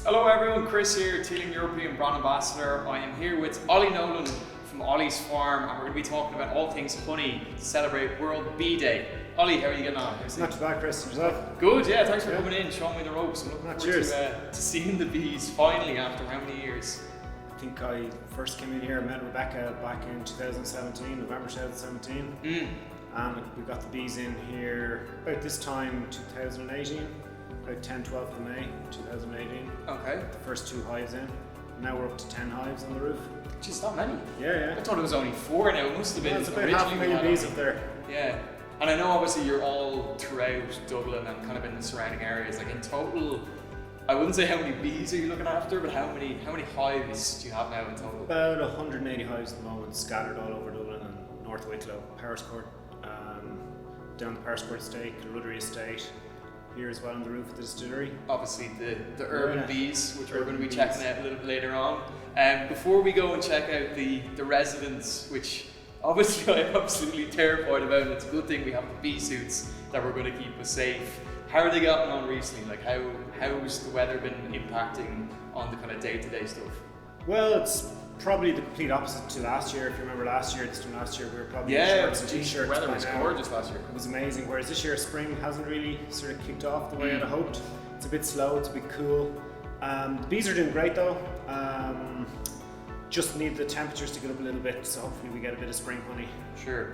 Hello everyone, Chris here, Teeling European Brand Ambassador. I am here with Olly Nolan from Olly's Farm, and we're going to be talking about all things honey to celebrate World Bee Day. Olly, how are you getting on? Not too bad, Chris. Yourself? Good, yeah, thanks for coming in, showing me the ropes. I'm looking forward Cheers. to seeing the bees finally after how many years? I think I first came in here and met Rebecca back in 2017, November 2017. And we got the bees in here about this time 2018, about 10-12th of May 2018. Okay. The first 2 hives in. Now we're up to 10 hives on the roof. Just not many. Yeah. I thought it was only 4 now, it must have been. It's about originally 500,000 bees up there. Yeah. And I know obviously you're all throughout Dublin and kind of in the surrounding areas. Like in total, I wouldn't say how many bees are you looking after, but how many hives do you have now in total? About 180 hives at the moment, scattered all over Dublin and North Wicklow, Pariscourt, down the Pariscourt estate, Ruddery estate, here as well on the roof of the distillery. Obviously the urban bees, which we're going to be Bees. checking out a little bit later on. Before we go and check out the residents, which obviously I'm absolutely terrified about, and it's a good thing we have the bee suits that we're going to keep us safe. How are they getting on recently? Like how's the weather been impacting on the kind of day-to-day stuff? Well, it's probably the complete opposite to last year. If you remember last year, this time last year, we were probably in shorts and t-shirts. The weather by was now. gorgeous last year. It was amazing. Whereas this year, spring hasn't really sort of kicked off the way I'd hoped. It's a bit slow. It's a bit cool. The bees are doing great though. Just need the temperatures to get up a little bit, so hopefully we get a bit of spring honey. Sure.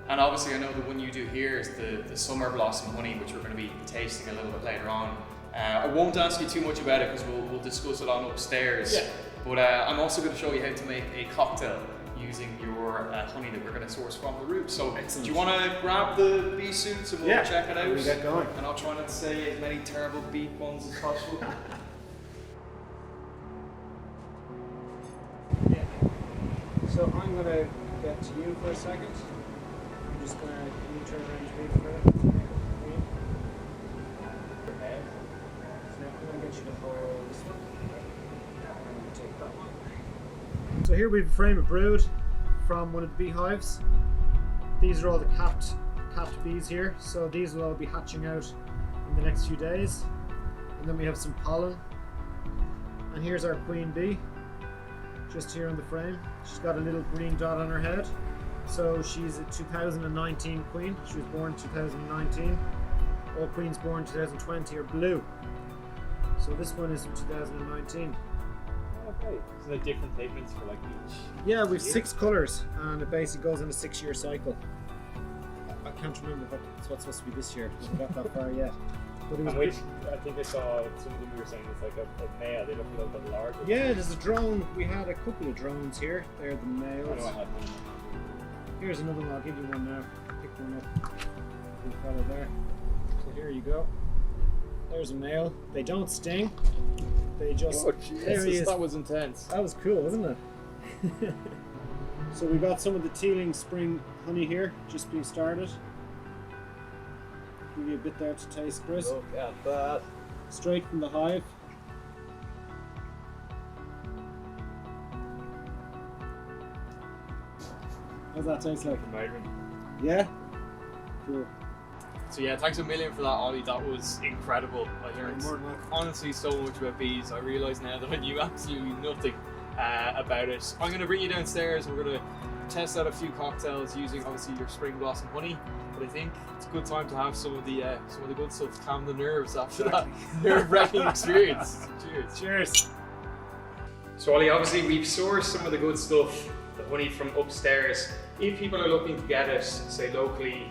And obviously I know the one you do here is the summer blossom honey, which we're going to be tasting a little bit later on. I won't ask you too much about it because we'll discuss it on upstairs. Yeah. But I'm also going to show you how to make a cocktail using your honey that we're going to source from the root. So excellent. Do you want to grab the bee suits and we'll check it out? We'll get going. And I'll try not to say as many terrible bee puns as possible. So I'm going to get to you for a second. I'm just going to turn around to me for a minute. So I'm going to get you to hold this one. I'm going to take that one. So here we have a frame of brood from one of the beehives. These are all the capped bees here. So these will all be hatching out in the next few days. And then we have some pollen. And here's our queen bee. Just here on the frame. She's got a little green dot on her head. So she's a 2019 queen. She was born 2019. All queens born 2020 are blue. So this one is from 2019. Okay. So there are different pigments for like each? Yeah, we've 6 colours and it basically goes in a 6-year cycle. I can't remember what's supposed to be this year. We haven't got that far yet. But it was I think I saw some of them you were saying it's like a male, they look a little bit larger. yeah, there's a drone. We had a couple of drones here. They're the I males. know I had one. Here's another one. I'll give you one now. Pick one up. The fellow there. So here you go. There's a male. They don't sting. They just. Oh, there he is. that was intense. That was cool, wasn't it? So we got some of the Teeling spring honey here, just being started. Give you a bit there to taste, Chris. Look at that. Straight from the hive. How's that taste like? Amazing. Yeah? Cool. So yeah, thanks a million for that, Olly. That was incredible. I learned More than welcome. honestly so much about bees. I realise now that I knew absolutely nothing about it. I'm going to bring you downstairs. We're going to test out a few cocktails using obviously your spring blossom honey. But I think it's a good time to have some of the good stuff to calm the nerves after that nerve-wracking experience. Cheers. Cheers. So Olly, obviously we've sourced some of the good stuff, the honey from upstairs. If people are looking to get it, say locally,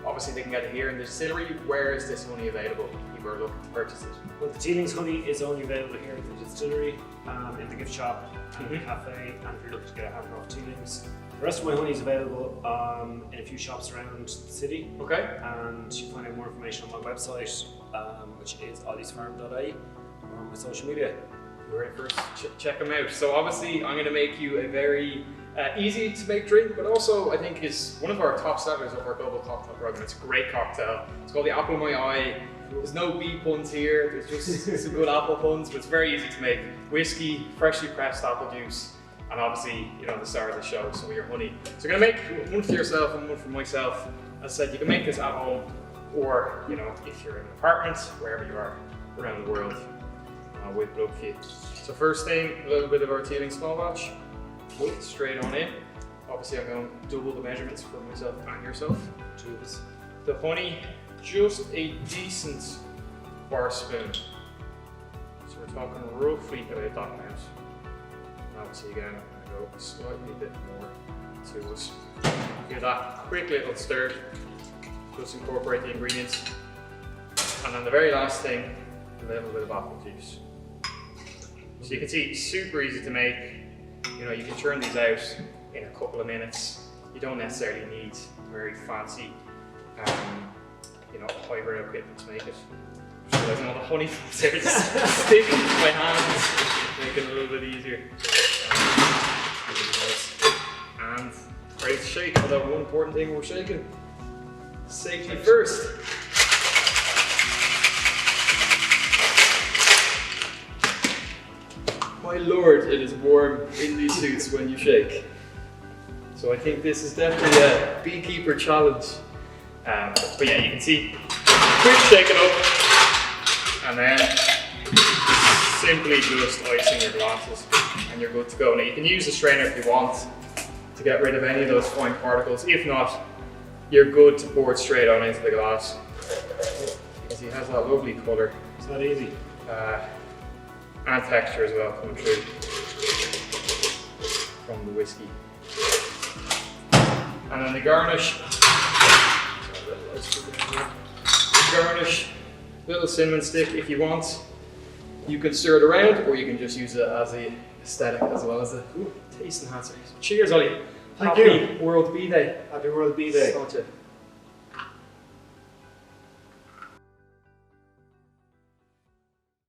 obviously they can get it here in the distillery. Where is this honey available if people are looking to purchase it? Well, the Teelings honey is only available here at the distillery, in the gift shop, and the cafe, and if you're looking to get a hamper off Teelings. The rest of my honey is available in a few shops around the city. Okay. And you can find out more information on my website, which is ollysfarm.ie, or on my social media. You're right, first check them out. So obviously I'm going to make you a very easy to make drink, but also I think is one of our top sellers of our global cocktail program. It's a great cocktail. It's called the Apple of My Eye. There's no bee puns here. There's just some good apple puns, but it's very easy to make. Whiskey, freshly pressed apple juice, and obviously, you know, the star of the show, some of your honey. So you're gonna make one for yourself and one for myself. As I said, you can make this at home, or, you know, if you're in an apartment, wherever you are around the world. and I'll whip it up for you. So first thing, a little bit of our Teeling small batch, straight on in. Obviously I'm going to double the measurements for myself and yourself. Two of us. The honey, just a decent bar spoon. So we're talking roughly about that amount. And obviously again, I'm going to go slightly a bit more to us. Give that quick little stir, just incorporate the ingredients. And then the very last thing, a little bit of apple juice. So you can see, super easy to make. You know, you can churn these out in a couple of minutes. You don't necessarily need very fancy, you know, highbrow equipment to make it. Just realizing all the honey there just sticking to my hands, make it a little bit easier. And ready to shake. Although one important thing we're shaking, safety first. My lord, it is warm in these suits when you shake. So I think this is definitely a beekeeper challenge. But yeah, you can see, quick shake it up, and then simply just icing your glasses, and you're good to go. Now you can use the strainer if you want to get rid of any of those fine particles. If not, you're good to pour it straight on into the glass. Because it has that lovely colour. It's not easy. And texture as well coming through from the whiskey. And then the garnish. Little cinnamon stick if you want. You can stir it around, or you can just use it as a aesthetic as well as a taste enhancer. So cheers, Olly. Thank Happy you. World Bee Day. Happy World Bee Day. Such a